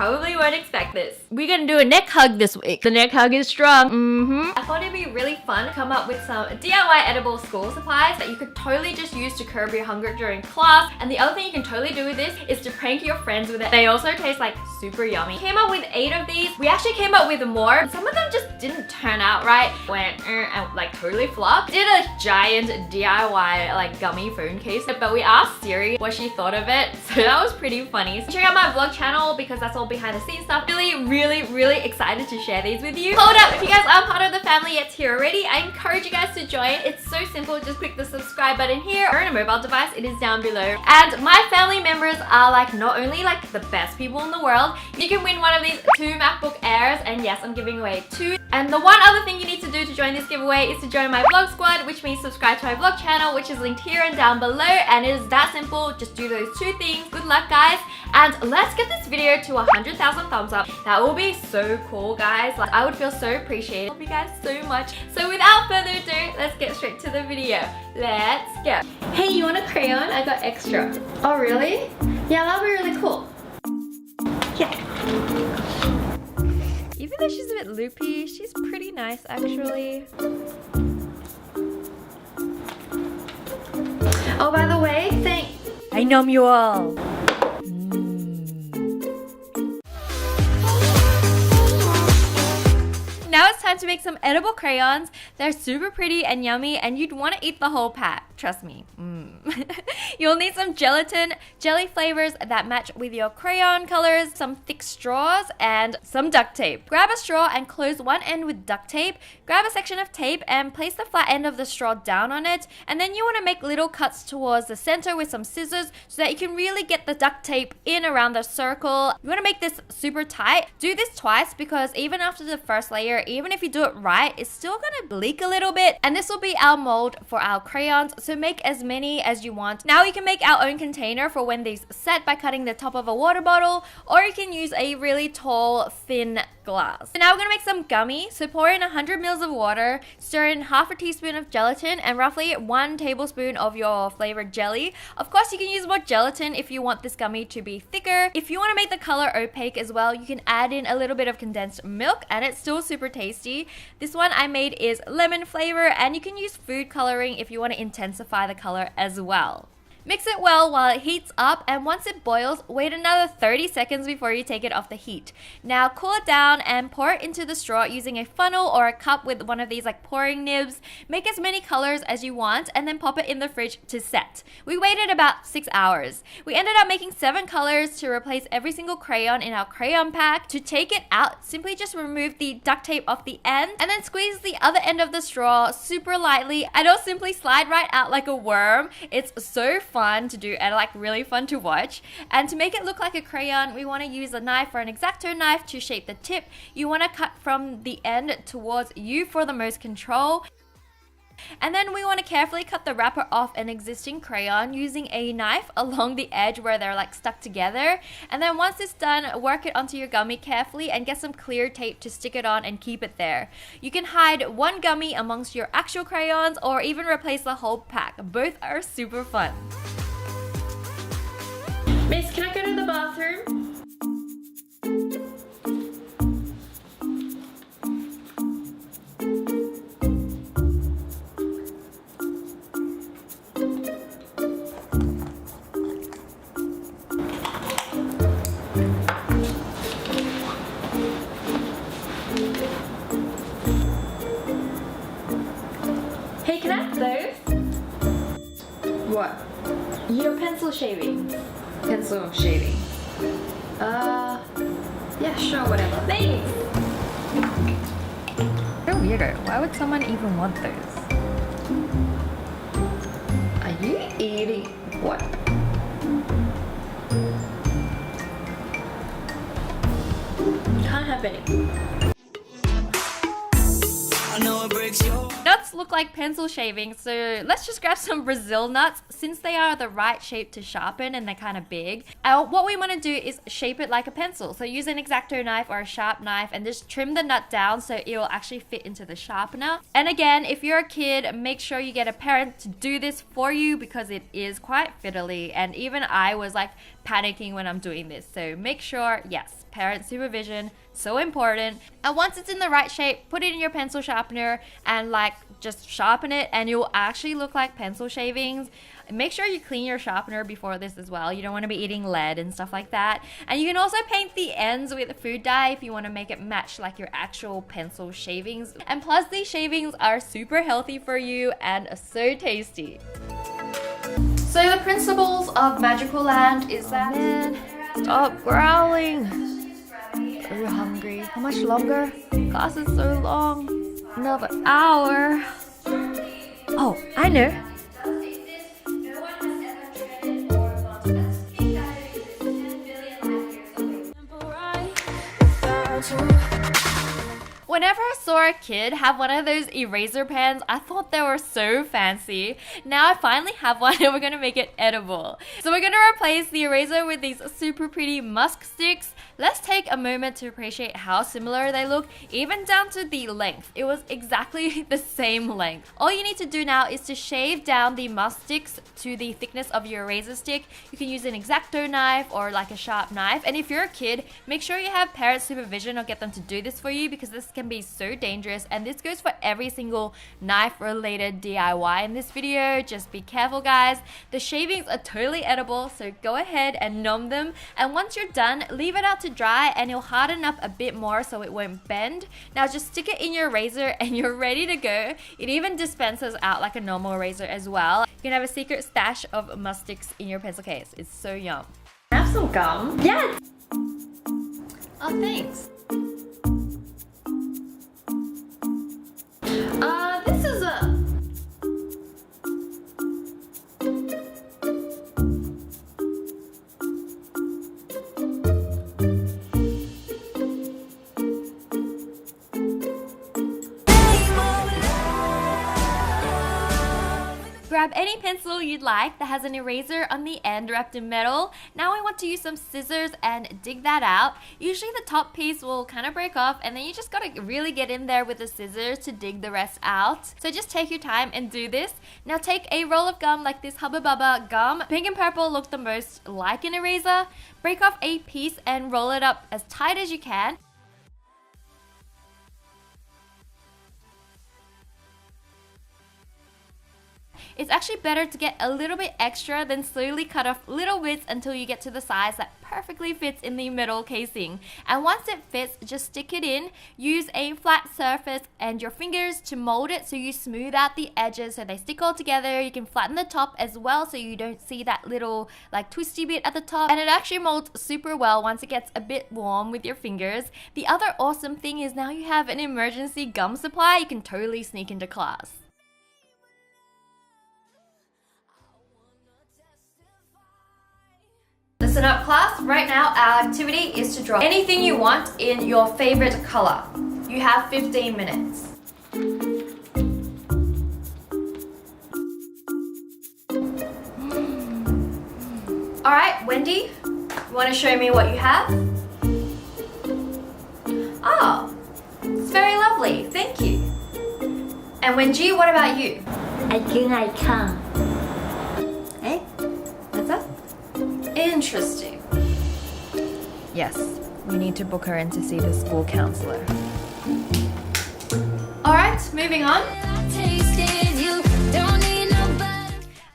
probably won't expect this. We're gonna do a neck hug this week. The neck hug is strong. I thought it'd be really fun to come up with some DIY edible school supplies that you could totally just use to curb your hunger during class. And the other thing you can totally do with this is to prank your friends with it. They also taste like super yummy. Came up with 8 of these. We actually came up with more. Some of them just didn't turn out right. Went and like totally flopped. Did a giant DIY like gummy phone case, but we asked Siri what she thought of it, so that was pretty funny. So check out my vlog channel because that's all behind the scenes stuff. Really excited to share these with you. Hold up, if you guys aren't part of the family yet here already, I encourage you guys to join. It's so simple, just click the subscribe button here or on a mobile device, it is down below. And my family members are like not only like the best people in the world, you can win one of these 2 MacBook Airs, and yes, I'm giving away 2. And the one other thing you need to do to join this giveaway is to join my vlog squad, which means subscribe to my vlog channel, which is linked here and down below, and it is that simple. Just do those 2 things. Good luck, guys, and let's get this video to 100,000 thumbs up. That will be so cool, guys. Like, I would feel so appreciated. Love you guys so much. So without further ado, let's get straight to the video. Let's go. Hey, you want a crayon? I got extra. Oh, really? Yeah, that'll be really cool. Yeah. Even though she's a bit loopy, she's pretty nice actually. Oh, by the way, I know you all. Now it's time to make some edible crayons. They're super pretty and yummy, and you'd want to eat the whole pack. Trust me. You'll need some gelatin, jelly flavors that match with your crayon colors, some thick straws, and some duct tape. Grab a straw and close one end with duct tape. Grab a section of tape and place the flat end of the straw down on it, and then you want to make little cuts towards the center with some scissors so that you can really get the duct tape in around the circle. You want to make this super tight. Do this twice because even after the first layer, even if you do it right, it's still gonna bleak a little bit. And this will be our mold for our crayons, so make as many as you want. Now we can make our own container for when these set by cutting the top of a water bottle, or you can use a really tall, thin glass. So now we're gonna make some gummy. So pour in 100 ml of water, stir in half a teaspoon of gelatin, and roughly 1 tablespoon of your flavored jelly. Of course, you can use more gelatin if you want this gummy to be thicker. If you want to make the color opaque as well, you can add in a little bit of condensed milk, and it's still super tasty. This one I made is lemon flavor, and you can use food coloring if you want to intensify the color as well. Mix it well while it heats up, and once it boils, wait another 30 seconds before you take it off the heat. Now cool it down and pour it into the straw using a funnel or a cup with one of these like pouring nibs. Make as many colors as you want and then pop it in the fridge to set. We waited about 6 hours. We ended up making 7 colors to replace every single crayon in our crayon pack. To take it out, simply just remove the duct tape off the end and then squeeze the other end of the straw super lightly, and it'll simply slide right out like a worm. It's so fun to do and like really fun to watch. And to make it look like a crayon, we want to use a knife or an X-Acto knife to shape the tip. You want to cut from the end towards you for the most control. And then we want to carefully cut the wrapper off an existing crayon using a knife along the edge where they're like stuck together. And then once it's done, work it onto your gummy carefully and get some clear tape to stick it on and keep it there. You can hide one gummy amongst your actual crayons or even replace the whole pack. Both are super fun. Miss, can I go to the bathroom? Hey, can I have those? What? Your pencil shaving. Pencil shaving. Yeah, sure, whatever. Thanks! You're weirdo. Why would someone even want those? Are you eating what? Can't have any. Nuts look like pencil shavings, so let's just grab some Brazil nuts since they are the right shape to sharpen and they're kind of big. What we want to do is shape it like a pencil. So use an X-Acto knife or a sharp knife and just trim the nut down so it will actually fit into the sharpener. And again, if you're a kid, make sure you get a parent to do this for you because it is quite fiddly, and even I was like panicking when I'm doing this. So make sure, yes, parent supervision, so important. And once it's in the right shape, put it in your pencil sharpener and like just sharpen it, and it will actually look like pencil shavings. Make sure you clean your sharpener before this as well. You don't want to be eating lead and stuff like that. And you can also paint the ends with food dye if you want to make it match like your actual pencil shavings. And plus, these shavings are super healthy for you and so tasty. So the principles of Magical Land is that... man, stop growling. So hungry. How much longer? Class is so long. Another hour. Oh, I know. Whenever I saw a kid have one of those eraser pens, I thought they were so fancy. Now I finally have one and we're gonna make it edible. So we're gonna replace the eraser with these super pretty musk sticks. Let's take a moment to appreciate how similar they look, even down to the length. It was exactly the same length. All you need to do now is to shave down the musk sticks to the thickness of your eraser stick. You can use an X-Acto knife or like a sharp knife. And if you're a kid, make sure you have parent supervision or get them to do this for you, because this can be so dangerous. And this goes for every single knife related DIY in this video. Just be careful, guys. The shavings are totally edible, so go ahead and nom them. And once you're done, leave it out to dry and it'll harden up a bit more so it won't bend. Now just stick it in your razor and you're ready to go. It even dispenses out like a normal razor as well. You can have a secret stash of musk sticks in your pencil case. It's so yum. Have some gum? Yes! Oh, thanks. This is a... Grab any pencil you'd like that has an eraser on the end wrapped in metal. Now I want to use some scissors and dig that out. Usually the top piece will kind of break off, and then you just gotta really get in there with the scissors to dig the rest out. So just take your time and do this. Now take a roll of gum like this Hubba Bubba gum. Pink and purple look the most like an eraser. Break off a piece and roll it up as tight as you can. It's actually better to get a little bit extra, then slowly cut off little bits until you get to the size that perfectly fits in the metal casing. And once it fits, just stick it in. Use a flat surface and your fingers to mold it so you smooth out the edges so they stick all together. You can flatten the top as well so you don't see that little like twisty bit at the top. And it actually molds super well once it gets a bit warm with your fingers. The other awesome thing is now you have an emergency gum supply you can totally sneak into class. Listen up, class. Right now our activity is to draw anything you want in your favorite color. You have 15 minutes. Alright, Wendy, you want to show me what you have? Oh, it's very lovely. Thank you. And Wenji, what about you? I think I can. Hey, what's up? Interesting. Yes, we need to book her in to see the school counselor. Alright, moving on.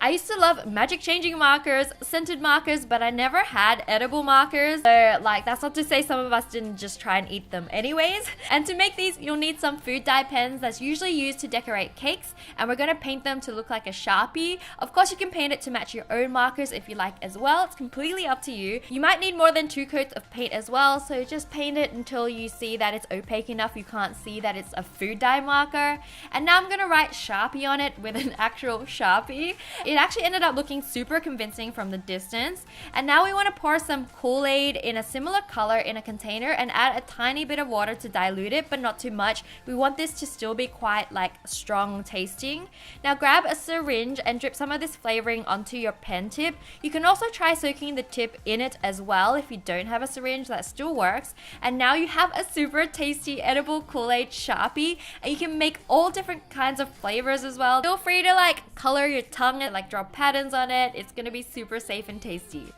I used to love magic changing markers, scented markers, but I never had edible markers. So like, that's not to say some of us didn't just try and eat them anyways. And to make these, you'll need some food dye pens that's usually used to decorate cakes. And we're gonna paint them to look like a Sharpie. Of course, you can paint it to match your own markers if you like as well. It's completely up to you. You might need more than 2 coats of paint as well. So just paint it until you see that it's opaque enough you can't see that it's a food dye marker. And now I'm gonna write Sharpie on it with an actual Sharpie. It actually ended up looking super convincing from the distance. And now we want to pour some Kool-Aid in a similar color in a container and add a tiny bit of water to dilute it, but not too much. We want this to still be quite like strong tasting. Now grab a syringe and drip some of this flavoring onto your pen tip. You can also try soaking the tip in it as well if you don't have a syringe, that still works. And now you have a super tasty edible Kool-Aid Sharpie, and you can make all different kinds of flavors as well. Feel free to like color your tongue and like draw patterns on it. It's gonna be super safe and tasty.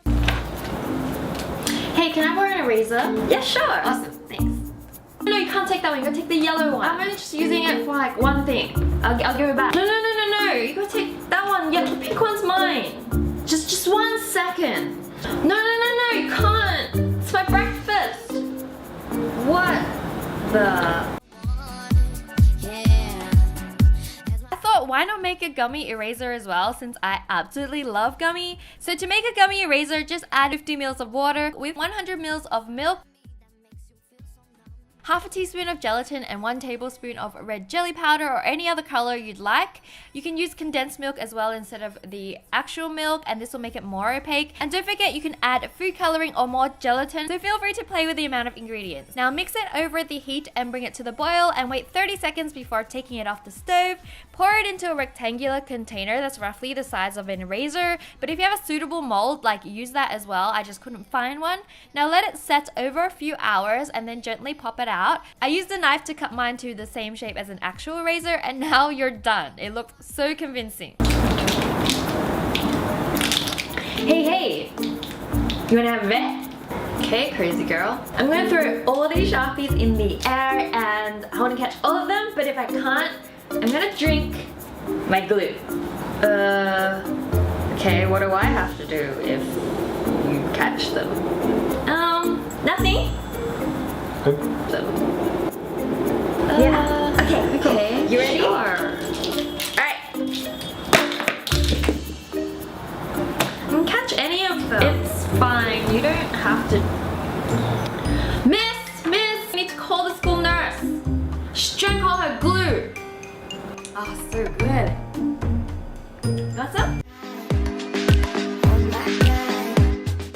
Hey, can I borrow an eraser? Yeah, sure. Awesome, thanks. No, you can't take that one. You gotta take the yellow one. I'm only just using it for like one thing. I'll give it back. No. You gotta take that one. Yeah, the pink one's mine. Just 1 second. No. You can't. It's my breakfast. What the? I thought, why not make a gummy eraser as well, since I absolutely love gummy. So to make a gummy eraser, just add 50 ml of water with 100 ml of milk, half a teaspoon of gelatin, and 1 tablespoon of red jelly powder or any other color you'd like. You can use condensed milk as well instead of the actual milk, and this will make it more opaque. And don't forget, you can add food coloring or more gelatin, so feel free to play with the amount of ingredients. Now mix it over the heat and bring it to the boil and wait 30 seconds before taking it off the stove. Pour it into a rectangular container that's roughly the size of an eraser, but if you have a suitable mold, like, use that as well. I just couldn't find one. Now let it set over a few hours and then gently pop it out. I used a knife to cut mine to the same shape as an actual eraser, and now you're done. It looked so convincing. Hey, you wanna have a bet? Okay, crazy girl. I'm gonna throw all these Sharpies in the air and I wanna catch all of them, but if I can't, I'm gonna drink my glue. Okay, what do I have to do if you catch them? Nothing. Yeah. Okay. You ready? Sure. Alright. You can catch any of them. It's fine. You don't have to. Miss! You need to call the school nurse. She drank all her glue. Oh, so good. What's up?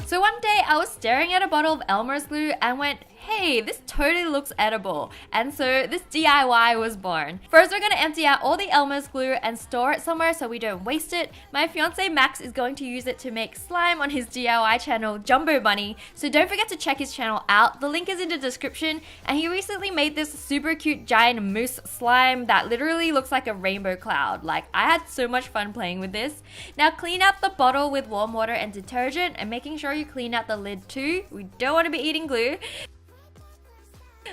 So one day I was staring at a bottle of Elmer's glue and went, hey, this totally looks edible. And so this DIY was born. First, we're gonna empty out all the Elmer's glue and store it somewhere so we don't waste it. My fiance Max is going to use it to make slime on his DIY channel, Jumbo Bunny. So don't forget to check his channel out. The link is in the description. And he recently made this super cute giant mousse slime that literally looks like a rainbow cloud. Like, I had so much fun playing with this. Now clean out the bottle with warm water and detergent, and making sure you clean out the lid too. We don't want to be eating glue.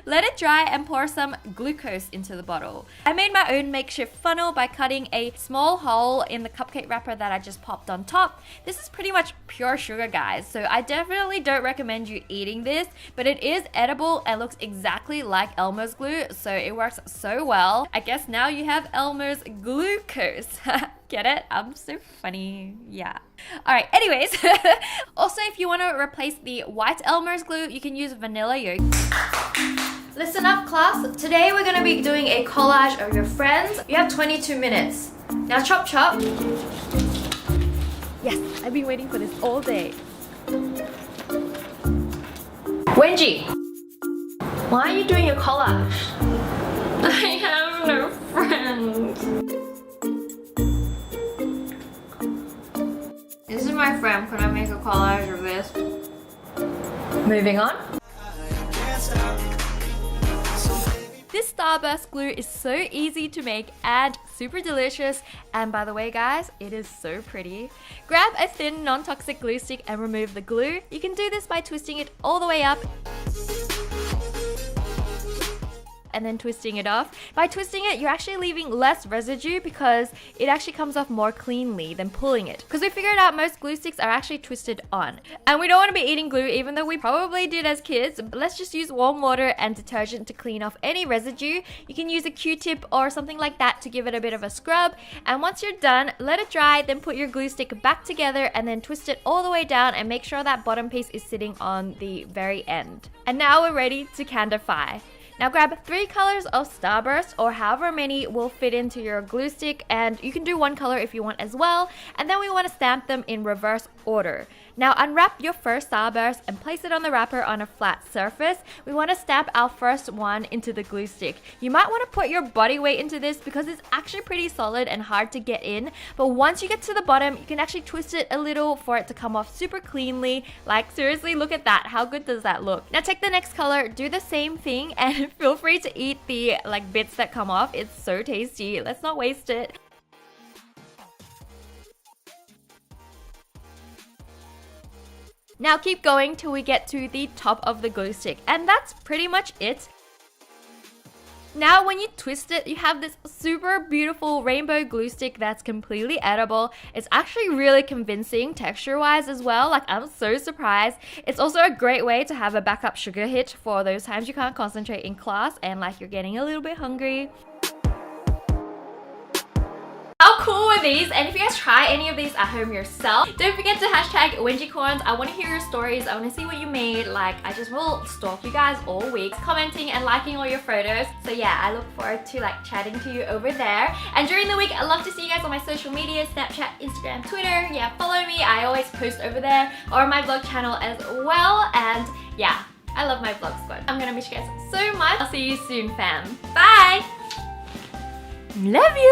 Let it dry and pour some glucose into the bottle. I made my own makeshift funnel by cutting a small hole in the cupcake wrapper that I just popped on top. This is pretty much pure sugar, guys, so I definitely don't recommend you eating this, but it is edible and looks exactly like Elmer's glue, so it works so well. I guess now you have Elmer's glucose. Get it? I'm so funny. Yeah. Alright, anyways. Also, if you want to replace the white Elmer's glue, you can use vanilla yolk. Listen up, class. Today we're going to be doing a collage of your friends. You have 22 minutes. Now chop. Yes, I've been waiting for this all day. Wenji, why are you doing your collage? I have no friends. This is my friend. Can I make a collage of this? Moving on. This Starburst glue is so easy to make and super delicious. And by the way, guys, it is so pretty. Grab a thin, non-toxic glue stick and remove the glue. You can do this by twisting it all the way up and then twisting it off. By twisting it, you're actually leaving less residue because it actually comes off more cleanly than pulling it. Because we figured out most glue sticks are actually twisted on. And we don't want to be eating glue, even though we probably did as kids. But let's just use warm water and detergent to clean off any residue. You can use a Q-tip or something like that to give it a bit of a scrub. And once you're done, let it dry, then put your glue stick back together and then twist it all the way down and make sure that bottom piece is sitting on the very end. And now we're ready to candify. Now grab 3 colors of Starburst, or however many will fit into your glue stick, and you can do 1 color if you want as well, and then we want to stamp them in reverse order. Now unwrap your first Starburst and place it on the wrapper on a flat surface. We want to stamp our first one into the glue stick. You might want to put your body weight into this because it's actually pretty solid and hard to get in, but once you get to the bottom, you can actually twist it a little for it to come off super cleanly. Like, seriously, look at that. How good does that look? Now take the next color, do the same thing, and feel free to eat the bits that come off. It's so tasty. Let's not waste it. Now keep going till we get to the top of the glue stick, and that's pretty much it. Now when you twist it, you have this super beautiful rainbow glue stick that's completely edible. It's actually really convincing texture-wise as well. Like, I'm so surprised. It's also a great way to have a backup sugar hit for those times you can't concentrate in class and like you're getting a little bit hungry. How cool are these? And if you guys try any of these at home yourself, don't forget to hashtag Wenjicorns. I want to hear your stories. I want to see what you made. Like, I just will stalk you guys all week, commenting and liking all your photos. So yeah, I look forward to like chatting to you over there. And during the week, I love to see you guys on my social media, Snapchat, Instagram, Twitter. Yeah, follow me. I always post over there, or my vlog channel as well. And yeah, I love my vlog squad. I'm gonna miss you guys so much. I'll see you soon, fam. Bye! Love you!